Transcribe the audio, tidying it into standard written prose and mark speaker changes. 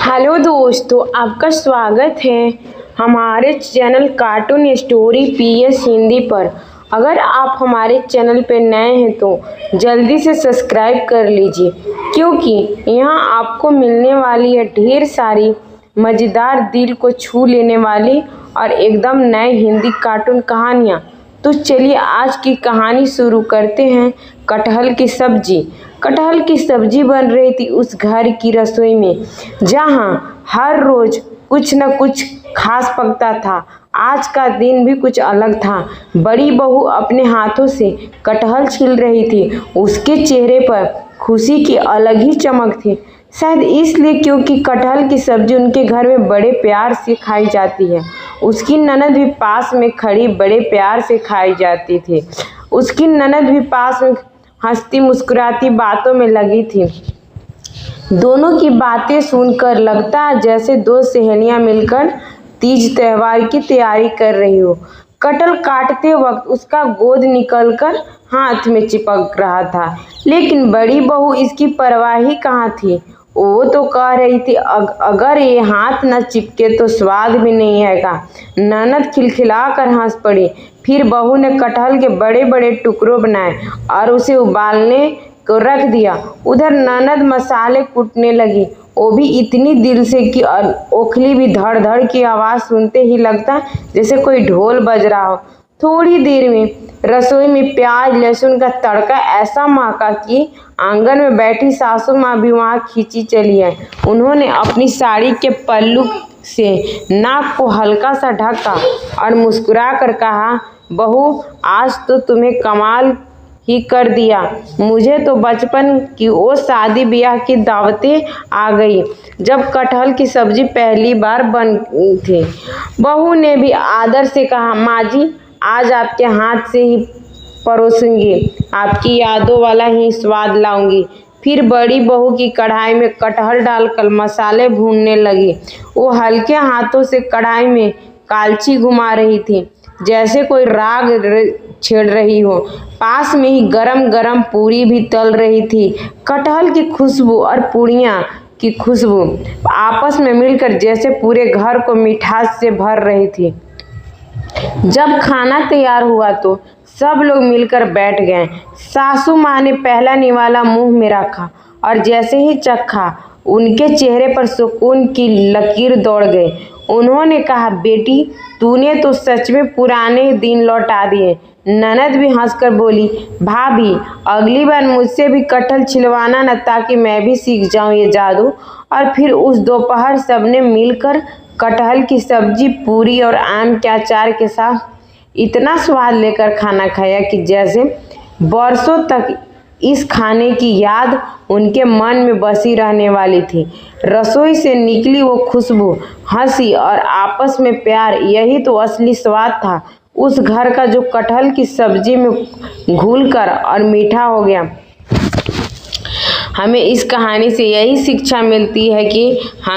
Speaker 1: Hello दोस्तों, आपका स्वागत है हमारे channel cartoon story PS Hindi पर। अगर आप हमारे चैनल पर नए हैं तो जल्दी से सब्सक्राइब कर लीजिए, क्योंकि यहाँ आपको मिलने वाली है ढेर सारी मज़ेदार, दिल को छू लेने वाली और एकदम नए हिंदी कार्टून कहानियाँ। तो चलिए आज की कहानी शुरू करते हैं। कटहल की सब्जी। कटहल की सब्जी बन रही थी उस घर की रसोई में, जहाँ हर रोज कुछ न कुछ खास पकता था। आज का दिन भी कुछ अलग था। बड़ी बहू अपने हाथों से कटहल छील रही थी। उसके चेहरे पर खुशी की अलग ही चमक थी, शायद इसलिए क्योंकि कटहल की सब्जी उनके घर में बड़े प्यार से खाई जाती है। उसकी ननद भी पास में खड़ी बड़े प्यार से खाई जाती थी। उसकी ननद भी पास में हंसती मुस्कुराती बातों में लगी थी। दोनों की बातें सुनकर लगता जैसे दो सहेलियां मिलकर तीज त्योहार की तैयारी कर रही हो। कटहल काटते वक्त उसका गोद निकलकर हाथ में चिपक रहा था, लेकिन बड़ी बहू इसकी परवाह ही कहाँ थी। वो तो कह रही थी, अगर ये हाथ न चिपके तो स्वाद भी नहीं आएगा। ननद खिलखिलाकर हंस पड़ी। फिर बहू ने कटहल के बड़े बड़े टुकड़ों बनाए और उसे उबालने को रख दिया। उधर ननद मसाले कूटने लगी, वो भी इतनी दिल से कि ओखली भी धड़ धड़ की आवाज़ सुनते ही लगता जैसे कोई ढोल बज रहा हो। थोड़ी देर में रसोई में प्याज लहसुन का तड़का ऐसा महका कि आंगन में बैठी सासू माँ भी वहाँ खींची चली आई। उन्होंने अपनी साड़ी के पल्लू से नाक को हल्का सा ढका और मुस्कुरा कर कहा, बहू आज तो तुम्हें कमाल ही कर दिया। मुझे तो बचपन की वो शादी ब्याह की दावतें आ गई जब कटहल की सब्जी पहली बार बन थी। बहू ने भी आदर से कहा, माँ जी आज आपके हाथ से ही परोसूंगी, आपकी यादों वाला ही स्वाद लाऊंगी। फिर बड़ी बहू की कढ़ाई में कटहल डालकर मसाले भूनने लगी। वो हल्के हाथों से कढ़ाई में कालची घुमा रही थी, जैसे कोई राग छेड़ रही हो। पास में ही गरम गरम पूरी भी तल रही थी। कटहल की खुशबू और पूड़ियाँ की खुशबू आपस में मिलकर जैसे पूरे घर को मिठास से भर रही थी। जब खाना तैयार हुआ तो सब लोग मिलकर बैठ गए। सासू माँ ने पहला निवाला मुंह में रखा और जैसे ही चखा, उनके चेहरे पर सुकून की लकीर दौड़ गई। उन्होंने कहा, बेटी तूने तो सच में पुराने दिन लौटा दिए। ननद भी हंसकर बोली, भाभी अगली बार मुझसे भी कटहल छिलवाना न, ताकि मैं भी सीख जाऊं ये जादू। और फिर उस दोपहर सबने मिलकर कटहल की सब्जी पूरी और आम के अचार के साथ इतना स्वाद लेकर खाना खाया कि जैसे बरसों तक इस खाने की याद उनके मन में बसी रहने वाली थी। रसोई से निकली वो खुशबू, हंसी और आपस में प्यार, यही तो असली स्वाद था उस घर का, जो कटहल की सब्जी में घुलकर और मीठा हो गया। हमें इस कहानी से यही शिक्षा मिलती है कि